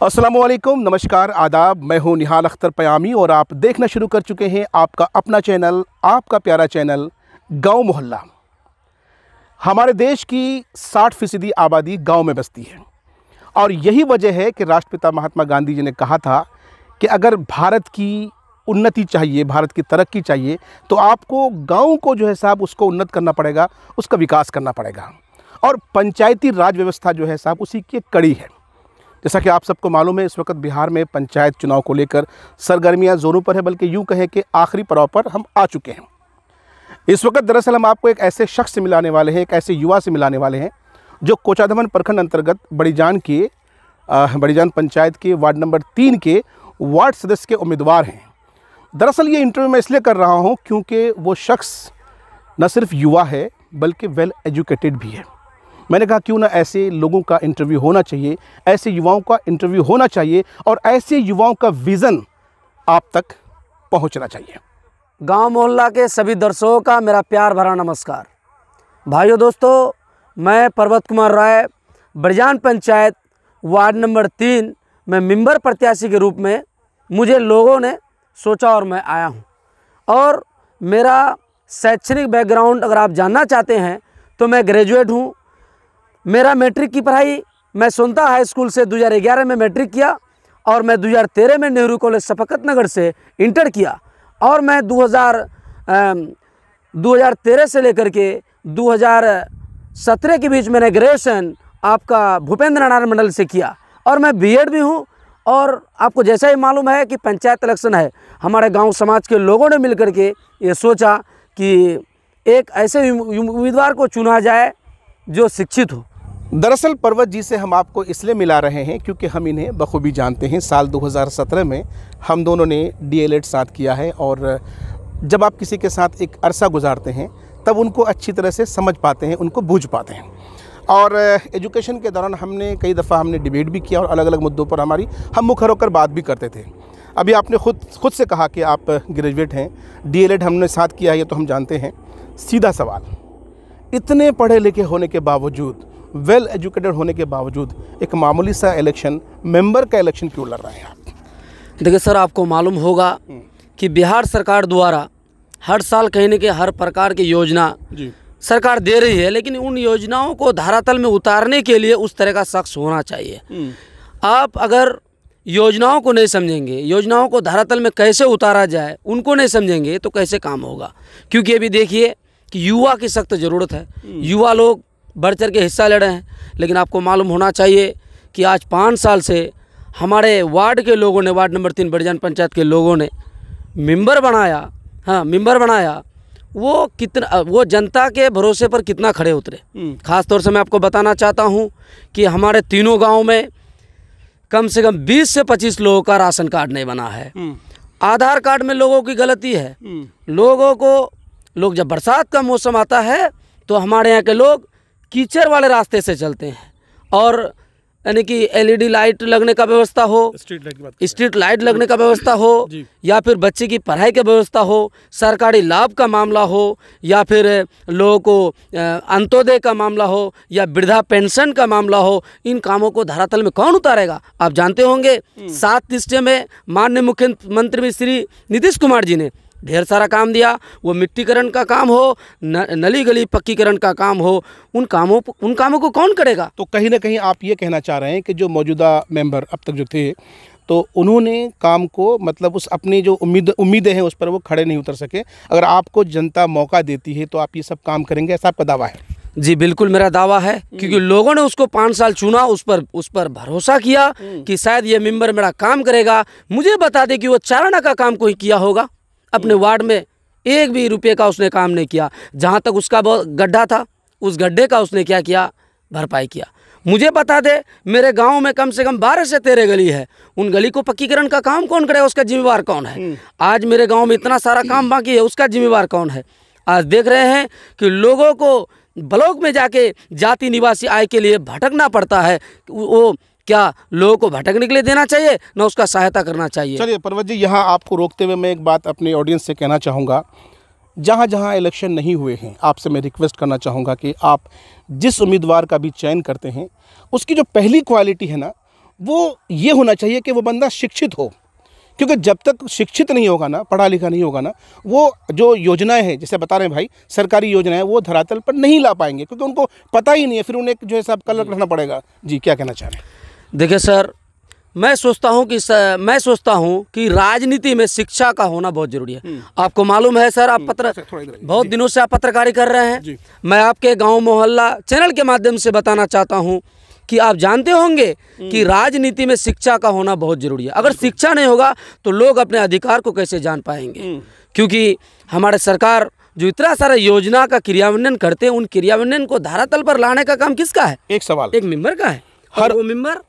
अस्सलामुअलैकुम, नमस्कार, आदाब। मैं हूं निहाल अख्तर पयामी और आप देखना शुरू कर चुके हैं आपका अपना चैनल, आपका प्यारा चैनल गांव मोहल्ला। हमारे देश की 60% आबादी गांव में बसती है और यही वजह है कि राष्ट्रपिता महात्मा गांधी जी ने कहा था कि अगर भारत की उन्नति चाहिए, भारत की तरक्की चाहिए, तो आपको गाँव को जो है साहब उसको उन्नत करना पड़ेगा, उसका विकास करना पड़ेगा। और पंचायती राज व्यवस्था जो है साहब उसी की एक कड़ी है। जैसा कि आप सबको मालूम है, इस वक्त बिहार में पंचायत चुनाव को लेकर सरगर्मियां जोरों पर है, बल्कि यूं कहें कि आखिरी पड़ाव पर हम आ चुके हैं। इस वक्त दरअसल हम आपको एक ऐसे शख्स से मिलाने वाले हैं, एक ऐसे युवा से मिलाने वाले हैं जो कोचाधमन प्रखंड अंतर्गत बड़ीजान पंचायत के वार्ड नंबर 3 के वार्ड सदस्य के उम्मीदवार हैं। दरअसल ये इंटरव्यू मैं इसलिए कर रहा हूँ क्योंकि वो शख्स न सिर्फ युवा है बल्कि वेल एजुकेटेड भी है। मैंने कहा क्यों ना ऐसे लोगों का इंटरव्यू होना चाहिए, ऐसे युवाओं का इंटरव्यू होना चाहिए और ऐसे युवाओं का विज़न आप तक पहुंचना चाहिए। गांव मोहल्ला के सभी दर्शकों का मेरा प्यार भरा नमस्कार। भाइयों दोस्तों, मैं पर्वत कुमार राय, बड़ीजान पंचायत वार्ड नंबर 3 में मेंबर प्रत्याशी के रूप में मुझे लोगों ने सोचा और मैं आया हूं। और मेरा शैक्षणिक बैकग्राउंड अगर आप जानना चाहते हैं तो मैं ग्रेजुएट हूं। मेरा मैट्रिक की पढ़ाई मैं सोनता हाई स्कूल से 2011 में मैट्रिक किया और मैं 2013 में नेहरू कॉलेज शफकत नगर से इंटर किया और मैं 2013 से लेकर के 2017 के बीच मैंने ग्रेजुएशन आपका भूपेंद्र नारायण मंडल से किया और मैं बीएड भी हूँ। और आपको जैसा ही मालूम है कि पंचायत इलेक्शन है, हमारे गांव समाज के लोगों ने मिलकर के ये सोचा कि एक ऐसे उम्मीदवार को चुना जाए जो शिक्षित हो। दरअसल पर्वत जी से हम आपको इसलिए मिला रहे हैं क्योंकि हम इन्हें बखूबी जानते हैं। साल 2017 में हम दोनों ने डीएलएड साथ किया है और जब आप किसी के साथ एक अरसा गुजारते हैं तब उनको अच्छी तरह से समझ पाते हैं, उनको बूझ पाते हैं। और एजुकेशन के दौरान हमने कई दफ़ा डिबेट भी किया और अलग अलग मुद्दों पर हम मुखर होकर बात भी करते थे। अभी आपने खुद से कहा कि आप ग्रेजुएट हैं, डीएलएड हमने साथ किया है, ये तो हम जानते हैं। सीधा सवाल, इतने पढ़े लिखे होने के बावजूद, वेल एजुकेटेड होने के बावजूद एक मामूली सा इलेक्शन, मेंबर का इलेक्शन क्यों लड़ रहे हैं आप? देखिए सर, आपको मालूम होगा कि बिहार सरकार द्वारा हर साल कहीं न कहीं हर प्रकार की योजना सरकार दे रही है, लेकिन उन योजनाओं को धरातल में उतारने के लिए उस तरह का शख्स होना चाहिए। आप अगर योजनाओं को नहीं समझेंगे, योजनाओं को धरातल में कैसे उतारा जाए उनको नहीं समझेंगे तो कैसे काम होगा। क्योंकि अभी देखिए कि युवा की सख्त ज़रूरत है, युवा लोग बढ़ चढ़ के हिस्सा ले रहे हैं। लेकिन आपको मालूम होना चाहिए कि आज 5 साल से हमारे वार्ड के लोगों ने, वार्ड नंबर 3 बड़ीजान पंचायत के लोगों ने मेंबर बनाया, वो जनता के भरोसे पर कितना खड़े उतरे। ख़ास तौर से मैं आपको बताना चाहता हूं कि हमारे तीनों गांव में कम से कम 20 से 25 लोगों का राशन कार्ड नहीं बना है। आधार कार्ड में लोगों की गलती है। लोग जब बरसात का मौसम आता है तो हमारे यहाँ के लोग कीचड़ वाले रास्ते से चलते हैं और यानी कि एलईडी लाइट लगने का व्यवस्था हो, स्ट्रीट लाइट लगने का व्यवस्था हो, या फिर बच्चे की पढ़ाई की व्यवस्था हो, सरकारी लाभ का मामला हो, या फिर लोगों को अंत्योदय का मामला हो, या वृद्धा पेंशन का मामला हो, इन कामों को धरातल में कौन उतारेगा? आप जानते होंगे 7 निश्चय में माननीय मुख्यमंत्री श्री नीतीश कुमार जी ने ढेर सारा काम दिया। वो मिट्टीकरण का काम हो, नली गली पक्कीकरण का काम हो, उन कामों को कौन करेगा? तो कहीं ना कहीं आप ये कहना चाह रहे हैं कि जो मौजूदा मेंबर अब तक जो थे तो उन्होंने काम को, मतलब उस अपनी जो उम्मीदें हैं उस पर वो खड़े नहीं उतर सके। अगर आपको जनता मौका देती है तो आप ये सब काम करेंगे, ऐसा आपका दावा है? जी बिल्कुल, मेरा दावा है, क्योंकि लोगों ने उसको 5 साल चुना, उस पर भरोसा किया कि शायद ये मेंबर मेरा काम करेगा। मुझे बता दे कि वो चाराना का काम कोई किया होगा अपने वार्ड में? 1 भी रुपये का उसने काम नहीं किया। जहाँ तक उसका गड्ढा था, उस गड्ढे का उसने क्या किया? भरपाई किया। मुझे बता दे, मेरे गांव में कम से कम 12 से 13 गली है, उन गली को पक्कीकरण का काम कौन करेगा? उसका जिम्मेवार कौन है? आज मेरे गांव में इतना सारा काम बाकी है, उसका जिम्मेवार कौन है? आज देख रहे हैं कि लोगों को ब्लॉक में जाके जाति निवासी आय के लिए भटकना पड़ता है। वो क्या लोगों को भटकने के लिए देना चाहिए, ना उसका सहायता करना चाहिए। चलिए पर्वत जी, यहाँ आपको रोकते हुए मैं एक बात अपने ऑडियंस से कहना चाहूँगा। जहाँ जहाँ इलेक्शन नहीं हुए हैं, आपसे मैं रिक्वेस्ट करना चाहूँगा कि आप जिस उम्मीदवार का भी चयन करते हैं उसकी जो पहली क्वालिटी है ना, वो ये होना चाहिए कि वो बंदा शिक्षित हो, क्योंकि जब तक शिक्षित नहीं होगा ना, पढ़ा लिखा नहीं होगा ना, वो जो योजनाएं हैं, जैसे बता रहे हैं भाई, सरकारी योजनाएं, वो धरातल पर नहीं ला पाएंगे, क्योंकि उनको पता ही नहीं है। फिर उन्हें जो है सब कलर रखना पड़ेगा। जी, क्या कहना चाह रहे हैं? देखिए सर, मैं सोचता हूँ कि राजनीति में शिक्षा का होना बहुत जरूरी है। आपको मालूम है सर, आप बहुत दिनों से आप पत्रकारी कर रहे हैं। मैं आपके गांव मोहल्ला चैनल के माध्यम से बताना चाहता हूँ कि आप जानते होंगे कि राजनीति में शिक्षा का होना बहुत जरूरी है। अगर शिक्षा नहीं होगा तो लोग अपने अधिकार को कैसे जान पाएंगे? क्योंकि हमारे सरकार जो इतना सारा योजना का क्रियान्वयन करते हैं, उन क्रियान्वयन को धरातल पर लाने का काम किसका है? एक सवाल, एक मेंबर का है। हर वो मेंबर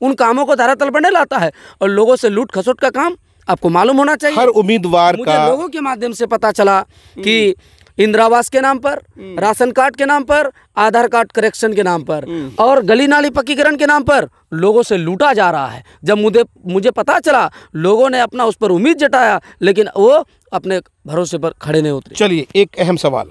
उन कामों को धरातल पर नहीं लाता है, और लोगों से लूट खसोट का काम आपको मालूम होना चाहिए। हर उम्मीदवार मुझे लोगों के माध्यम से पता चला कि इंदिरा आवास के नाम पर, राशन कार्ड के नाम पर, आधार कार्ड करेक्शन के नाम पर और गली नाली पक्कीकरण के नाम पर लोगों से लूटा जा रहा है। जब मुझे पता चला, लोगों ने अपना उस पर उम्मीद जताया, लेकिन वो अपने भरोसे पर खड़े नहीं उतरे। चलिए, एक अहम सवाल,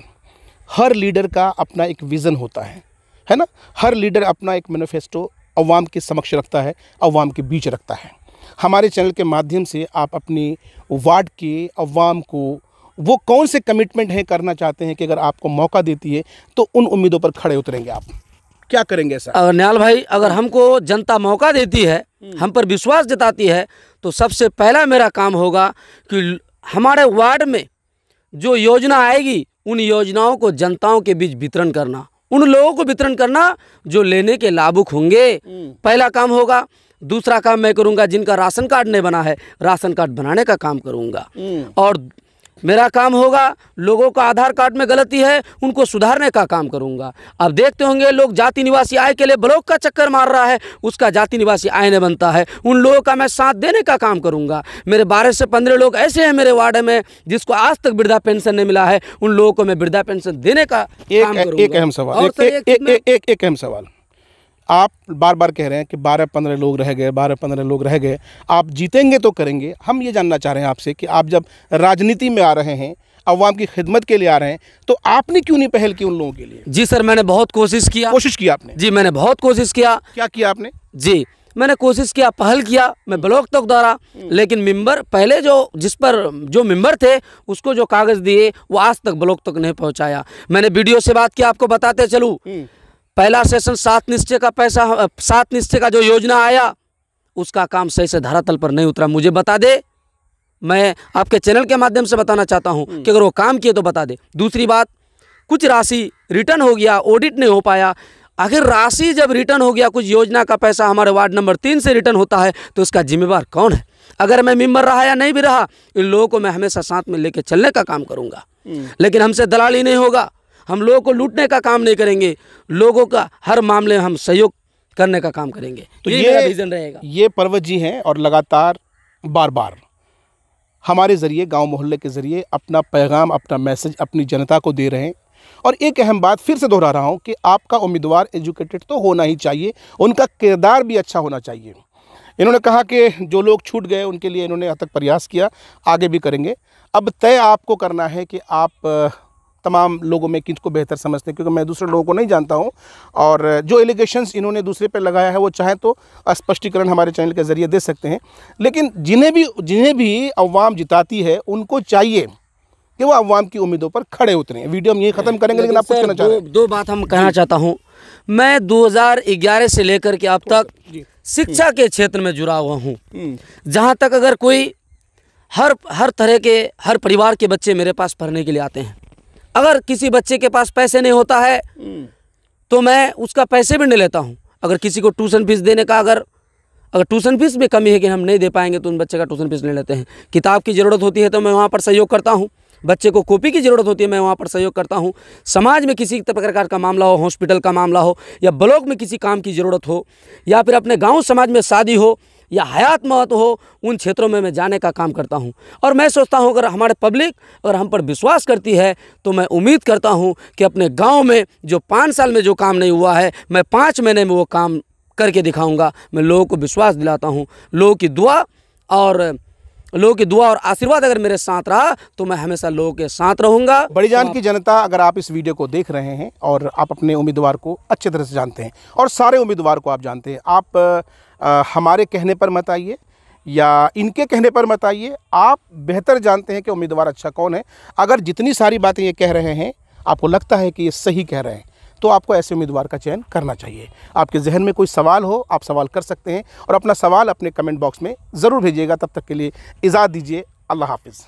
हर लीडर का अपना एक विज़न होता है ना? हर लीडर अपना एक मैनिफेस्टो अवाम के समक्ष रखता है, अवाम के बीच रखता है। हमारे चैनल के माध्यम से आप अपनी वार्ड के अवाम को वो कौन से कमिटमेंट हैं करना चाहते हैं कि अगर आपको मौका देती है तो उन उम्मीदों पर खड़े उतरेंगे? आप क्या करेंगे सर? अगर निहाल भाई, अगर हमको जनता मौका देती है, हम पर विश्वास जताती है, तो सबसे पहला मेरा काम होगा कि हमारे वार्ड में जो योजना आएगी, उन योजनाओं को जनताओं के बीच वितरण करना, उन लोगों को वितरण करना जो लेने के लाभुक होंगे। पहला काम होगा। दूसरा काम मैं करूंगा, जिनका राशन कार्ड नहीं बना है, राशन कार्ड बनाने का काम करूंगा। और मेरा काम होगा, लोगों का आधार कार्ड में गलती है, उनको सुधारने का काम करूंगा। अब देखते होंगे लोग जाति निवासी आय के लिए ब्लॉक का चक्कर मार रहा है, उसका जाति निवासी आय नहीं बनता है, उन लोगों का मैं साथ देने का काम करूंगा। मेरे 12 से 15 लोग ऐसे हैं मेरे वार्ड में जिसको आज तक वृद्धा पेंशन नहीं मिला है, उन लोगों को मैं वृद्धा पेंशन देने का काम करूंगा। एक अहम सवाल, एक अहम सवाल, आप बार बार कह रहे हैं कि 12-15 लोग रह गए, 12-15 लोग रह गए, आप जीतेंगे तो करेंगे। हम ये जानना चाह रहे हैं आपसे कि आप जब राजनीति में आ रहे हैं, अवाम की खिदमत के लिए आ रहे हैं, तो आपने क्यों नहीं पहल की उन लोगों के लिए? जी सर, मैंने बहुत कोशिश किया। कोशिश किया आपने? जी, मैंने बहुत कोशिश किया। क्या किया आपने? जी, मैंने कोशिश किया, पहल किया, मैं ब्लॉक तक दौड़ा, लेकिन मेंबर पहले जो मेंबर थे उसको जो कागज़ दिए वो आज तक ब्लॉक तक नहीं पहुँचाया। मैंने वीडियो से बात किया, आपको बताते चलूँ। पहला सेशन 7 निश्चय का पैसा, 7 निश्चय का जो योजना आया, उसका काम सही से धरातल पर नहीं उतरा। मुझे बता दे, मैं आपके चैनल के माध्यम से बताना चाहता हूं कि अगर वो काम किए तो बता दे। दूसरी बात, कुछ राशि रिटर्न हो गया, ऑडिट नहीं हो पाया। आखिर राशि जब रिटर्न हो गया, कुछ योजना का पैसा हमारे वार्ड नंबर 3 से रिटर्न होता है, तो इसका जिम्मेवार कौन है? अगर मैं मेंबर रहा या नहीं भी रहा, इन लोगों को मैं हमेशा साथ में लेके चलने का काम करूँगा। लेकिन हमसे दलाली नहीं होगा, हम लोगों को लूटने का काम नहीं करेंगे, लोगों का हर मामले में हम सहयोग करने का काम करेंगे। तो ये मेरा विजन रहेगा। ये पर्वत जी हैं और लगातार बार बार हमारे ज़रिए, गांव मोहल्ले के ज़रिए अपना पैगाम, अपना मैसेज अपनी जनता को दे रहे हैं। और एक अहम बात फिर से दोहरा रहा हूं कि आपका उम्मीदवार एजुकेटेड तो होना ही चाहिए, उनका किरदार भी अच्छा होना चाहिए। इन्होंने कहा कि जो लोग छूट गए उनके लिए इन्होंने अथक प्रयास किया, आगे भी करेंगे। अब तय आपको करना है कि आप तमाम लोगों में किसको बेहतर समझते हैं, क्योंकि मैं दूसरे लोगों को नहीं जानता हूं, और जो एलिगेशंस इन्होंने दूसरे पर लगाया है वो चाहे तो स्पष्टीकरण हमारे चैनल के ज़रिए दे सकते हैं। लेकिन जिन्हें भी अवाम जिताती है, उनको चाहिए कि वो अवाम की उम्मीदों पर खड़े उतरें। वीडियो हम यही ख़त्म करेंगे, लेकिन आप कुछ कहना चाह रहे हैं? दो बात हम कहना चाहता हूँ। मैं 2011 से लेकर के अब तक शिक्षा के क्षेत्र में जुड़ा हुआ हूँ। जहाँ तक अगर कोई हर तरह के, हर परिवार के बच्चे मेरे पास पढ़ने के लिए आते हैं। अगर किसी बच्चे के पास पैसे नहीं होता है तो मैं उसका पैसे भी नहीं लेता हूँ। अगर किसी को ट्यूशन फीस देने का, अगर ट्यूशन फीस में कमी है कि हम नहीं दे पाएंगे, तो उन बच्चे का ट्यूशन फीस नहीं लेते हैं। किताब की ज़रूरत होती है तो मैं वहाँ पर सहयोग करता हूँ। बच्चे को कॉपी की ज़रूरत होती है, मैं वहाँ पर सहयोग करता हूँ। समाज में किसी प्रकार का मामला हो, हॉस्पिटल का मामला हो, या ब्लॉक में किसी काम की ज़रूरत हो, या फिर अपने गाँव समाज में शादी हो, या हयात मौत हो, उन क्षेत्रों में मैं जाने का काम करता हूं। और मैं सोचता हूं अगर हमारे पब्लिक अगर हम पर विश्वास करती है तो मैं उम्मीद करता हूं कि अपने गांव में जो 5 साल में जो काम नहीं हुआ है, मैं 5 महीने में वो काम करके दिखाऊंगा। मैं लोगों को विश्वास दिलाता हूं। लोगों की दुआ और आशीर्वाद अगर मेरे साथ रहा तो मैं हमेशा लोगों के साथ रहूंगा। बड़ीजान की जनता, अगर आप इस वीडियो को देख रहे हैं और आप अपने उम्मीदवार को अच्छे तरह से जानते हैं और सारे उम्मीदवार को आप जानते हैं, आप हमारे कहने पर मत आइए या इनके कहने पर मत आइए। आप बेहतर जानते हैं कि उम्मीदवार अच्छा कौन है। अगर जितनी सारी बातें ये कह रहे हैं आपको लगता है कि ये सही कह रहे हैं तो आपको ऐसे उम्मीदवार का चयन करना चाहिए। आपके जहन में कोई सवाल हो आप सवाल कर सकते हैं और अपना सवाल अपने कमेंट बॉक्स में ज़रूर भेजिएगा। तब तक के लिए इजाज़त दीजिए। अल्लाह हाफिज़।